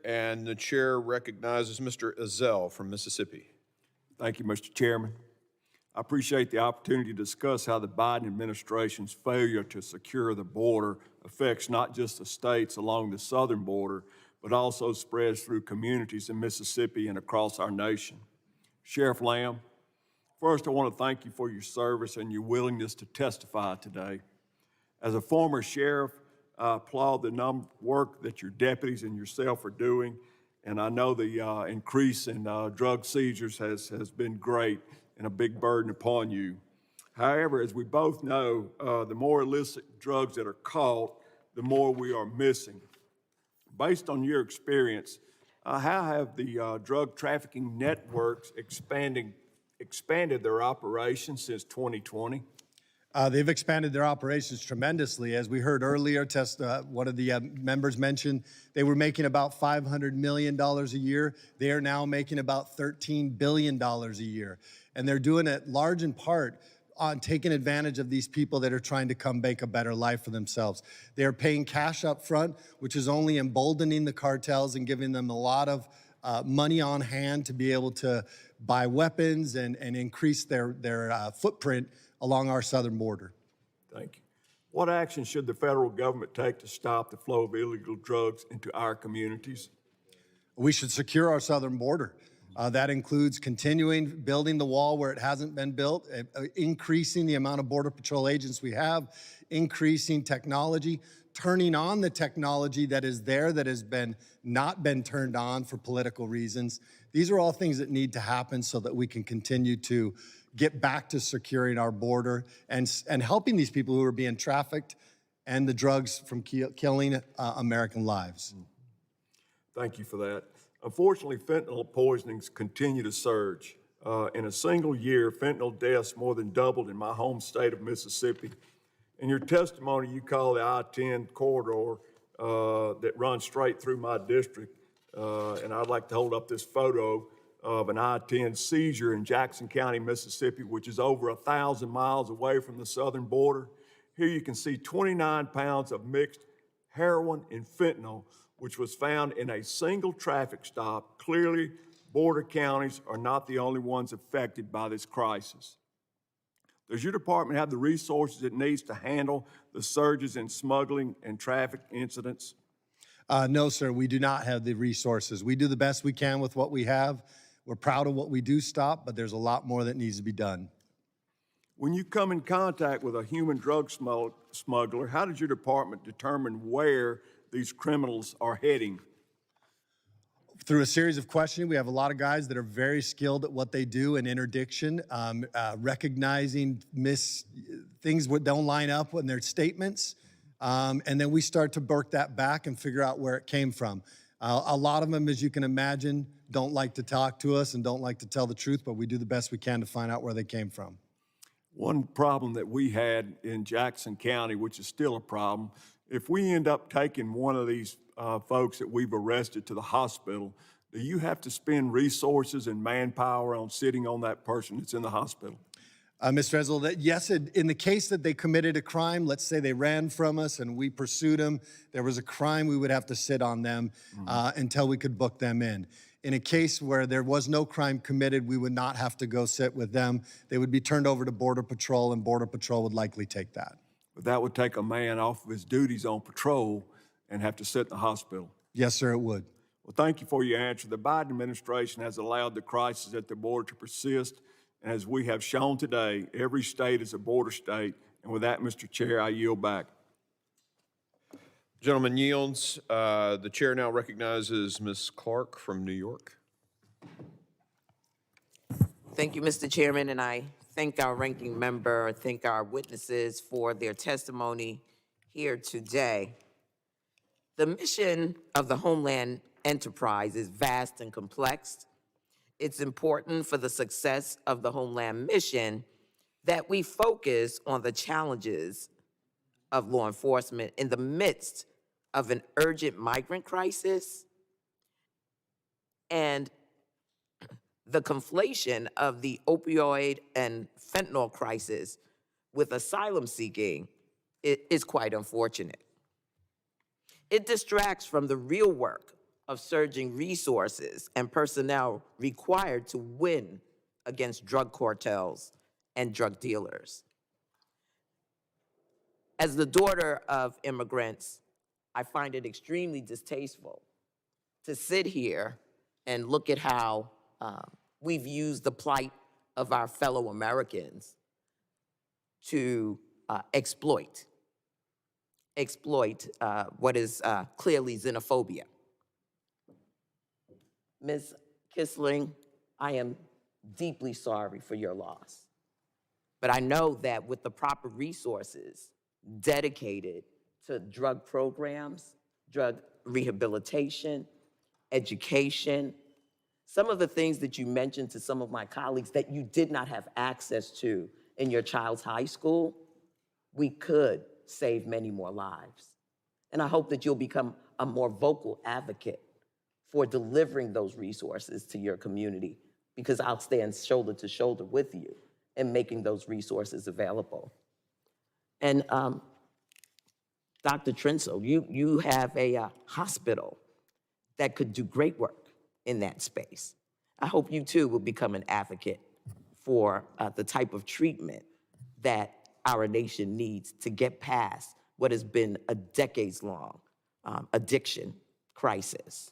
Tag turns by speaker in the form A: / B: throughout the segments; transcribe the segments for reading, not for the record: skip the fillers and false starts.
A: And the chair recognizes Mr. Ezell from Mississippi.
B: Thank you, Mr. Chairman. I appreciate the opportunity to discuss how the Biden administration's failure to secure the border affects not just the states along the southern border, but also spreads through communities in Mississippi and across our nation. Sheriff Lamb, first I want to thank you for your service and your willingness to testify today. As a former sheriff, I applaud the work that your deputies and yourself are doing, and I know the increase in drug seizures has been great and a big burden upon you. However, as we both know, the more illicit drugs that are caught, the more we are missing. Based on your experience, how have the drug trafficking networks expanded their operations since 2020?
C: They've expanded their operations tremendously. As we heard earlier, one of the members mentioned they were making about $500 million a year. They are now making about $13 billion a year. And they're doing it large in part on taking advantage of these people that are trying to come make a better life for themselves. They're paying cash up front, which is only emboldening the cartels and giving them a lot of money on hand to be able to buy weapons and increase their footprint along our southern border.
B: Thank you. What action should the federal government take to stop the flow of illegal drugs into our communities?
C: We should secure our southern border. That includes continuing building the wall where it hasn't been built, increasing the amount of Border Patrol agents we have, increasing technology, turning on the technology that is there that has not been turned on for political reasons. These are all things that need to happen so that we can continue to get back to securing our border and helping these people who are being trafficked and the drugs from killing American lives.
B: Thank you for that. Unfortunately, fentanyl poisonings continue to surge. In a single year, fentanyl deaths more than doubled in my home state of Mississippi. In your testimony, you call the I-10 corridor that runs straight through my district, and I'd like to hold up this photo of an I-10 seizure in Jackson County, Mississippi, which is over 1,000 miles away from the southern border. Here you can see 29 pounds of mixed heroin and fentanyl, which was found in a single traffic stop. Clearly, border counties are not the only ones affected by this crisis. Does your department have the resources it needs to handle the surges in smuggling and traffic incidents?
C: No, sir, we do not have the resources. We do the best we can with what we have. We're proud of what we do stop, but there's a lot more that needs to be done.
B: When you come in contact with a human drug smuggler, how does your department determine where these criminals are heading?
C: Through a series of questioning, we have a lot of guys that are very skilled at what they do in interdiction, recognizing things that don't line up in their statements. And then we start to work that back and figure out where it came from. A lot of them, as you can imagine, don't like to talk to us and don't like to tell the truth, but we do the best we can to find out where they came from.
B: One problem that we had in Jackson County, which is still a problem, if we end up taking one of these folks that we've arrested to the hospital, do you have to spend resources and manpower on sitting on that person that's in the hospital?
C: Mr. Ezell, yes, in the case that they committed a crime, let's say they ran from us and we pursued them, there was a crime, we would have to sit on them until we could book them in. In a case where there was no crime committed, we would not have to go sit with them. They would be turned over to Border Patrol, and Border Patrol would likely take that.
B: But that would take a man off of his duties on patrol and have to sit in the hospital.
C: Yes, sir, it would.
B: Well, thank you for your answer. The Biden administration has allowed the crisis at the border to persist. And as we have shown today, every state is a border state. And with that, Mr. Chair, I yield back.
A: Gentleman yields. The chair now recognizes Ms. Clark from New York.
D: Thank you, Mr. Chairman, and I thank our ranking member, thank our witnesses for their testimony here today. The mission of the Homeland Enterprise is vast and complex. It's important for the success of the Homeland mission that we focus on the challenges of law enforcement in the midst of an urgent migrant crisis and the conflation of the opioid and fentanyl crisis with asylum seeking is quite unfortunate. It distracts from the real work of surging resources and personnel required to win against drug cartels and drug dealers. As the daughter of immigrants, I find it extremely distasteful to sit here and look at how we've used the plight of our fellow Americans to exploit what is clearly xenophobia. Ms. Kisling, I am deeply sorry for your loss. But I know that with the proper resources dedicated to drug programs, drug rehabilitation, education, some of the things that you mentioned to some of my colleagues that you did not have access to in your child's high school, we could save many more lives. And I hope that you'll become a more vocal advocate for delivering those resources to your community, because I'll stand shoulder to shoulder with you in making those resources available. And Dr. Trinso, you have a hospital that could do great work in that space. I hope you too will become an advocate for the type of treatment that our nation needs to get past what has been a decades-long addiction crisis.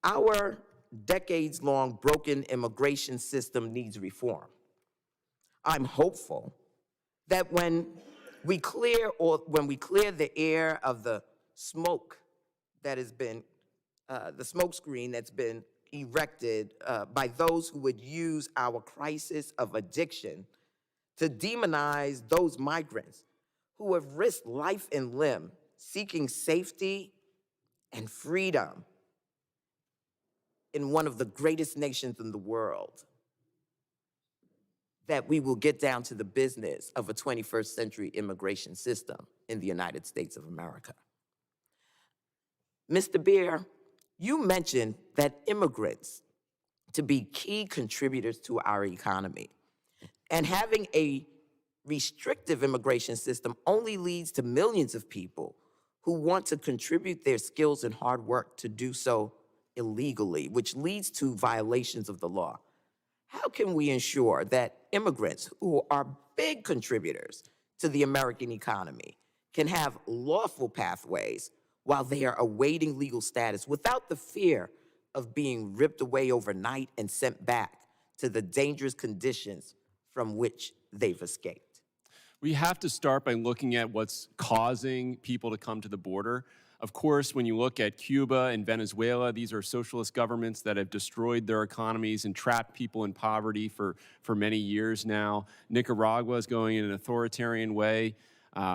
D: Our decades-long broken immigration system needs reform. I'm hopeful that when we clear the air of the smoke that has been, the smoke screen that's been erected by those who would use our crisis of addiction to demonize those migrants who have risked life and limb seeking safety and freedom in one of the greatest nations in the world, that we will get down to the business of a 21st century immigration system in the United States of America. Mr. Beer, you mentioned that immigrants to be key contributors to our economy, and having a restrictive immigration system only leads to millions of people who want to contribute their skills and hard work to do so illegally, which leads to violations of the law. How can we ensure that immigrants, who are big contributors to the American economy, can have lawful pathways while they are awaiting legal status without the fear of being ripped away overnight and sent back to the dangerous conditions from which they've escaped?
E: We have to start by looking at what's causing people to come to the border. Of course, when you look at Cuba and Venezuela, these are socialist governments that have destroyed their economies and trapped people in poverty for many years now. Nicaragua is going in an authoritarian way.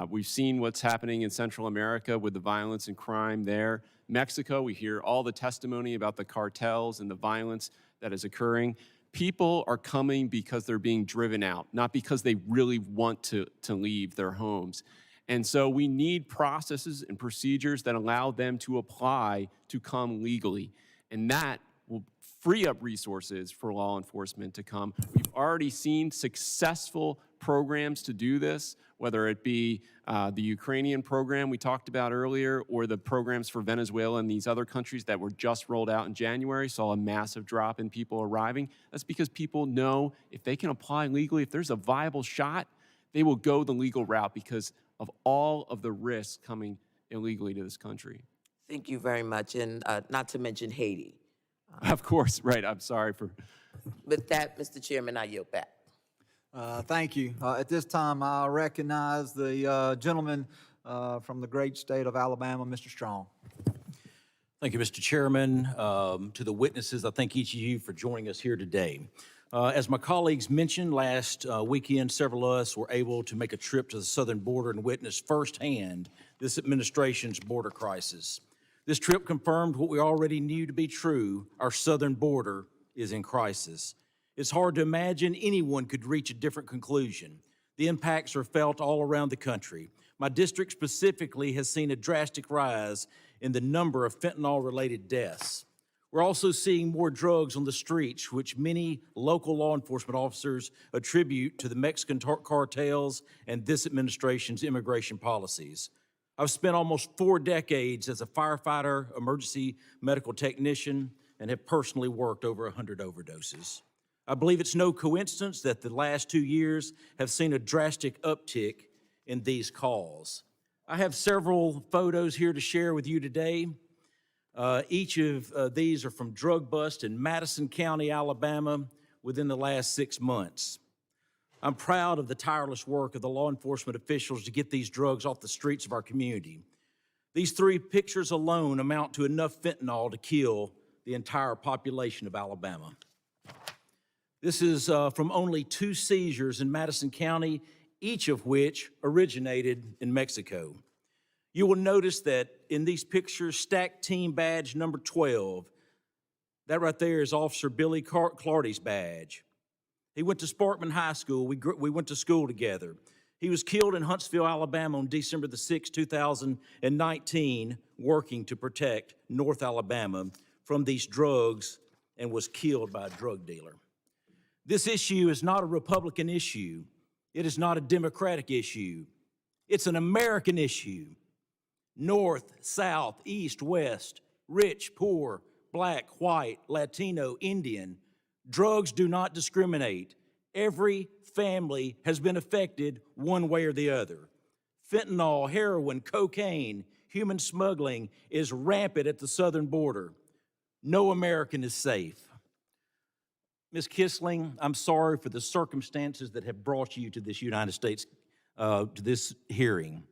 E: We've seen what's happening in Central America with the violence and crime there. Mexico, we hear all the testimony about the cartels and the violence that is occurring. People are coming because they're being driven out, not because they really want to leave their homes. And so we need processes and procedures that allow them to apply to come legally. And that will free up resources for law enforcement to come. We've already seen successful programs to do this, whether it be the Ukrainian program we talked about earlier, or the programs for Venezuela and these other countries that were just rolled out in January, saw a massive drop in people arriving. That's because people know if they can apply legally, if there's a viable shot, they will go the legal route because of all of the risks coming illegally to this country.
D: Thank you very much, and not to mention Haiti.
E: Of course, right, I'm sorry for...
D: With that, Mr. Chairman, I yield back.
F: Thank you. At this time, I recognize the gentleman from the great state of Alabama, Mr. Strong.
G: Thank you, Mr. Chairman. To the witnesses, I thank each of you for joining us here today. As my colleagues mentioned, last weekend, several of us were able to make a trip to the southern border and witness firsthand this administration's border crisis. This trip confirmed what we already knew to be true: our southern border is in crisis. It's hard to imagine anyone could reach a different conclusion. The impacts are felt all around the country. My district specifically has seen a drastic rise in the number of fentanyl-related deaths. We're also seeing more drugs on the streets, which many local law enforcement officers attribute to the Mexican cartels and this administration's immigration policies. I've spent almost 4 decades as a firefighter, emergency medical technician, and have personally worked over 100 overdoses. I believe it's no coincidence that the last 2 years have seen a drastic uptick in these calls. I have several photos here to share with you today. Each of these are from drug bust in Madison County, Alabama, within the last 6 months. I'm proud of the tireless work of the law enforcement officials to get these drugs off the streets of our community. These 3 pictures alone amount to enough fentanyl to kill the entire population of Alabama. This is from only 2 seizures in Madison County, each of which originated in Mexico. You will notice that in these pictures, stacked team badge number 12, that right there is Officer Billy Clardy's badge. He went to Sparkman High School. We went to school together. He was killed in Huntsville, Alabama on December the 6th, 2019, working to protect North Alabama from these drugs and was killed by a drug dealer. This issue is not a Republican issue. It is not a Democratic issue. It's an American issue. North, South, East, West, rich, poor, Black, white, Latino, Indian. Drugs do not discriminate. Every family has been affected one way or the other. Fentanyl, heroin, cocaine, human smuggling is rampant at the southern border. No American is safe. Ms. Kissling, I'm sorry for the circumstances that have brought you to this United States, to this hearing.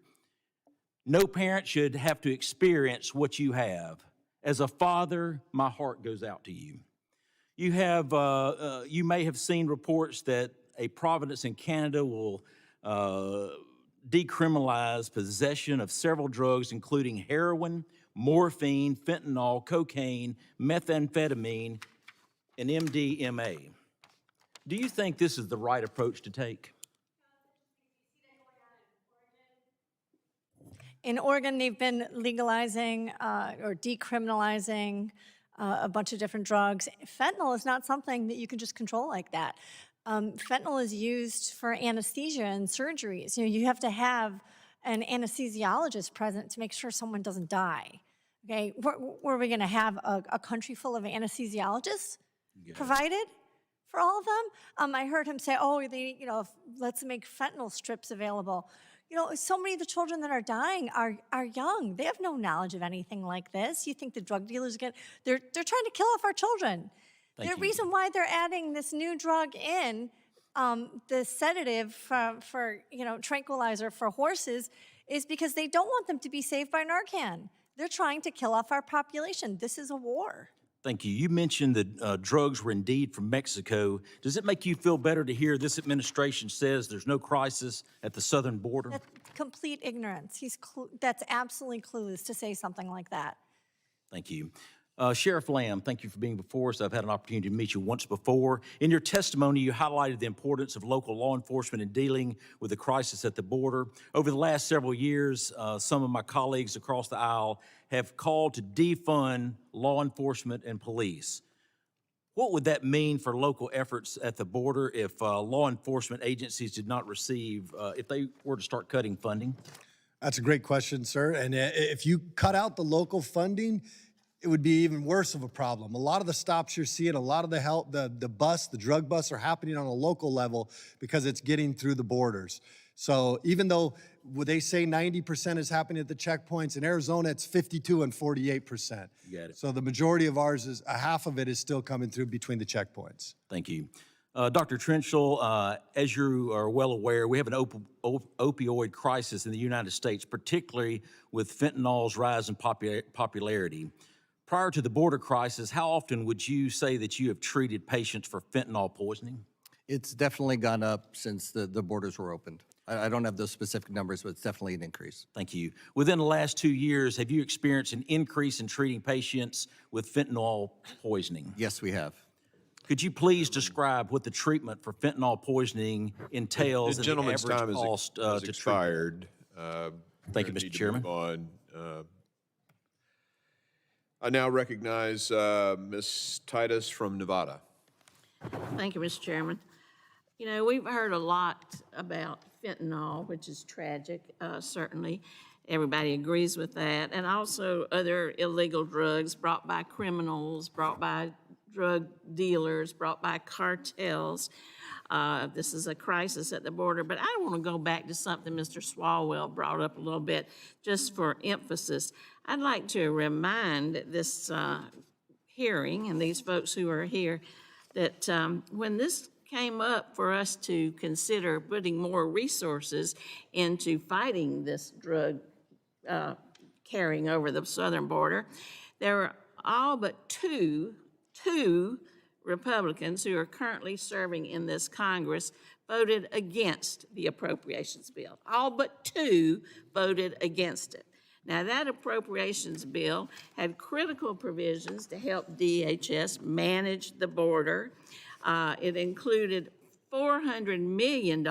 G: No parent should have to experience what you have. As a father, my heart goes out to you. You may have seen reports that a province in Canada will decriminalize possession of several drugs, including heroin, morphine, fentanyl, cocaine, methamphetamine, and MDMA. Do you think this is the right approach to take?
H: In Oregon, they've been legalizing or decriminalizing a bunch of different drugs. Fentanyl is not something that you can just control like that. Fentanyl is used for anesthesia and surgeries. You have to have an anesthesiologist present to make sure someone doesn't die. Okay, were we going to have a country full of anesthesiologists provided for all of them? I heard him say, "Oh, let's make fentanyl strips available." So many of the children that are dying are young. They have no knowledge of anything like this. You think the drug dealers they're trying to kill off our children. The reason why they're adding this new drug in, the sedative for tranquilizer for horses, is because they don't want them to be saved by Narcan. They're trying to kill off our population. This is a war.
G: Thank you. You mentioned that drugs were indeed from Mexico. Does it make you feel better to hear this administration says there's no crisis at the southern border?
H: That's complete ignorance. That's absolutely clueless to say something like that.
G: Thank you. Sheriff Lamb, thank you for being before us. I've had an opportunity to meet you once before. In your testimony, you highlighted the importance of local law enforcement in dealing with the crisis at the border. Over the last several years, some of my colleagues across the aisle have called to defund law enforcement and police. What would that mean for local efforts at the border if law enforcement agencies did not receive, if they were to start cutting funding?
C: That's a great question, sir. And if you cut out the local funding, it would be even worse of a problem. A lot of the stops you're seeing, a lot of the drug busts are happening on a local level because it's getting through the borders. So even though they say 90% is happening at the checkpoints, in Arizona, it's 52 and 48%.
G: You got it.
C: So the majority of ours is, half of it is still coming through between the checkpoints.
G: Thank you. Dr. Trenchel, as you are well aware, we have an opioid crisis in the United States, particularly with fentanyl's rise in popularity. Prior to the border crisis, how often would you say that you have treated patients for fentanyl poisoning?
I: It's definitely gone up since the borders were opened. I don't have those specific numbers, but it's definitely an increase.
G: Thank you. Within the last 2 years, have you experienced an increase in treating patients with fentanyl poisoning?
I: Yes, we have.
G: Could you please describe what the treatment for fentanyl poisoning entails
A: The
G: and
A: gentleman's
G: the average
A: time
G: cost
A: has
G: to treat?
A: expired.
G: Thank you,
A: We're gonna
G: Mr.
A: need to
G: Chairman.
A: move on. I now recognize Ms. Titus from Nevada.
J: Thank you, Mr. Chairman. We've heard a lot about fentanyl, which is tragic, certainly. Everybody agrees with that. And also other illegal drugs brought by criminals, brought by drug dealers, brought by cartels. This is a crisis at the border. But I want to go back to something Mr. Swalwell brought up a little bit, just for emphasis. I'd like to remind this hearing and these folks who are here that when this came up for us to consider putting more resources into fighting this drug carrying over the southern border, there were all but two Republicans who are currently serving in this Congress voted against the appropriations bill. All but two voted against it. Now, that appropriations bill had critical provisions to help DHS manage the border. It included $400 million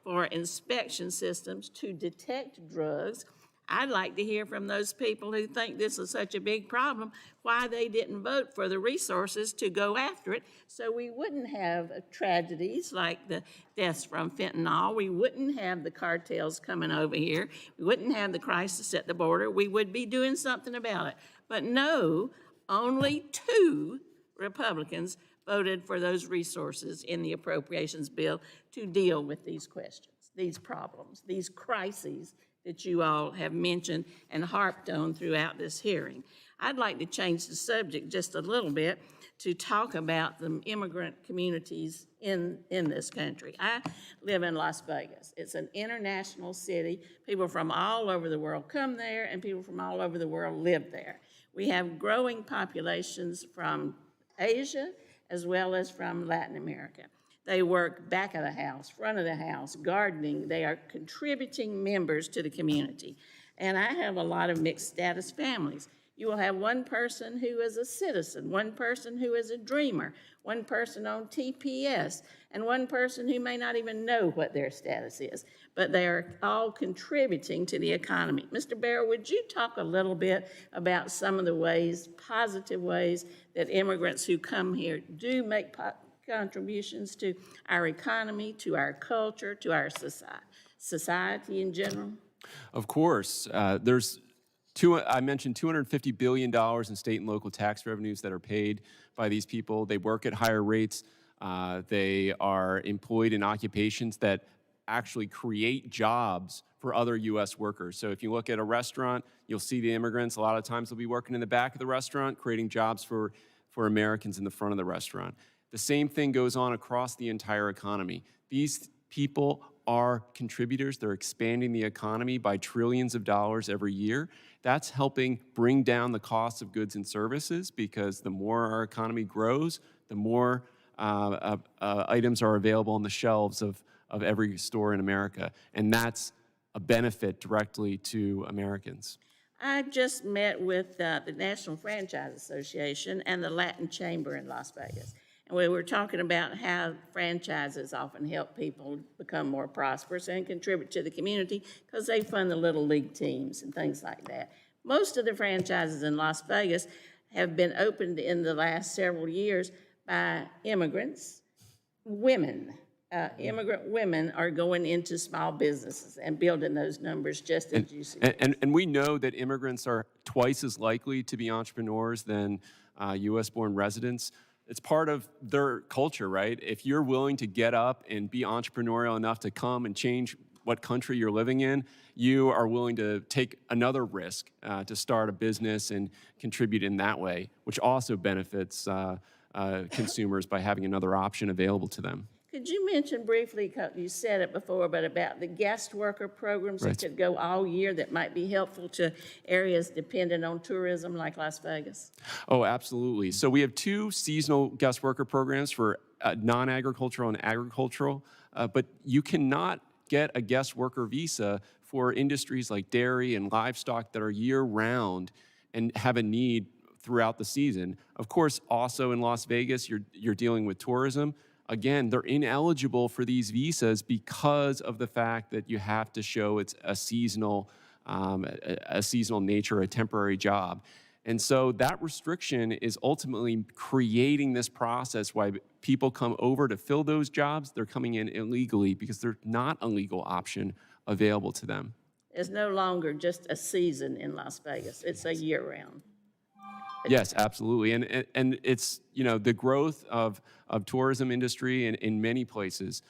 J: for inspection systems to detect drugs. I'd like to hear from those people who think this is such a big problem, why they didn't vote for the resources to go after it, so we wouldn't have tragedies like the deaths from fentanyl. We wouldn't have the cartels coming over here. We wouldn't have the crisis at the border. We would be doing something about it. But no, only two Republicans voted for those resources in the appropriations bill to deal with these questions, these problems, these crises that you all have mentioned and harped on throughout this hearing. I'd like to change the subject just a little bit to talk about the immigrant communities in this country. I live in Las Vegas. It's an international city. People from all over the world come there, and people from all over the world live there. We have growing populations from Asia as well as from Latin America. They work back of the house, front of the house, gardening. They are contributing members to the community. And I have a lot of mixed status families. You will have one person who is a citizen, one person who is a dreamer, one person on TPS, and one person who may not even know what their status is, but they are all contributing to the economy. Mr. Barrow, would you talk a little bit about some of the ways, positive ways, that immigrants who come here do make contributions to our economy, to our culture, to our society in general?
E: Of course. I mentioned $250 billion in state and local tax revenues that are paid by these people. They work at higher rates. They are employed in occupations that actually create jobs for other U.S. workers. So if you look at a restaurant, you'll see the immigrants. A lot of times they'll be working in the back of the restaurant, creating jobs for Americans in the front of the restaurant. The same thing goes on across the entire economy. These people are contributors. They're expanding the economy by trillions of dollars every year. That's helping bring down the cost of goods and services, because the more our economy grows, the more items are available on the shelves of every store in America. And that's a benefit directly to Americans.
J: I just met with the National Franchise Association and the Latin Chamber in Las Vegas. And we were talking about how franchises often help people become more prosperous and contribute to the community because they fund the little league teams and things like that. Most of the franchises in Las Vegas have been opened in the last several years by immigrants, women. Immigrant women are going into small businesses and building those numbers just as you see.
E: And we know that immigrants are twice as likely to be entrepreneurs than U.S.-born residents. It's part of their culture, right? If you're willing to get up and be entrepreneurial enough to come and change what country you're living in, you are willing to take another risk to start a business and contribute in that way, which also benefits consumers by having another option available to them.
J: Could you mention briefly, you said it before, but about the guest worker programs that could go all year that might be helpful to areas dependent on tourism like Las Vegas?
E: Oh, absolutely. So we have two seasonal guest worker programs for non-agricultural and agricultural, but you cannot get a guest worker visa for industries like dairy and livestock that are year-round and have a need throughout the season. Of course, also in Las Vegas, you're dealing with tourism. Again, they're ineligible for these visas because of the fact that you have to show it's a seasonal nature, a temporary job. And so that restriction is ultimately creating this process why people come over to fill those jobs. They're coming in illegally because there's not a legal option available to them.
J: is no longer just a season in Las Vegas. It's a year-round.
E: Yes, absolutely. And it's, you know, the growth of tourism industry in many places,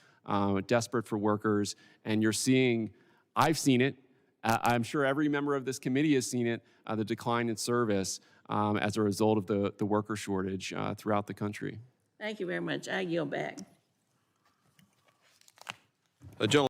E: desperate for workers. And you're seeing, I've seen it, I'm sure every member of this committee has seen it, the decline in service as a result of the worker shortage throughout the country.
J: Thank you very much. I yield back.
A: Gentleman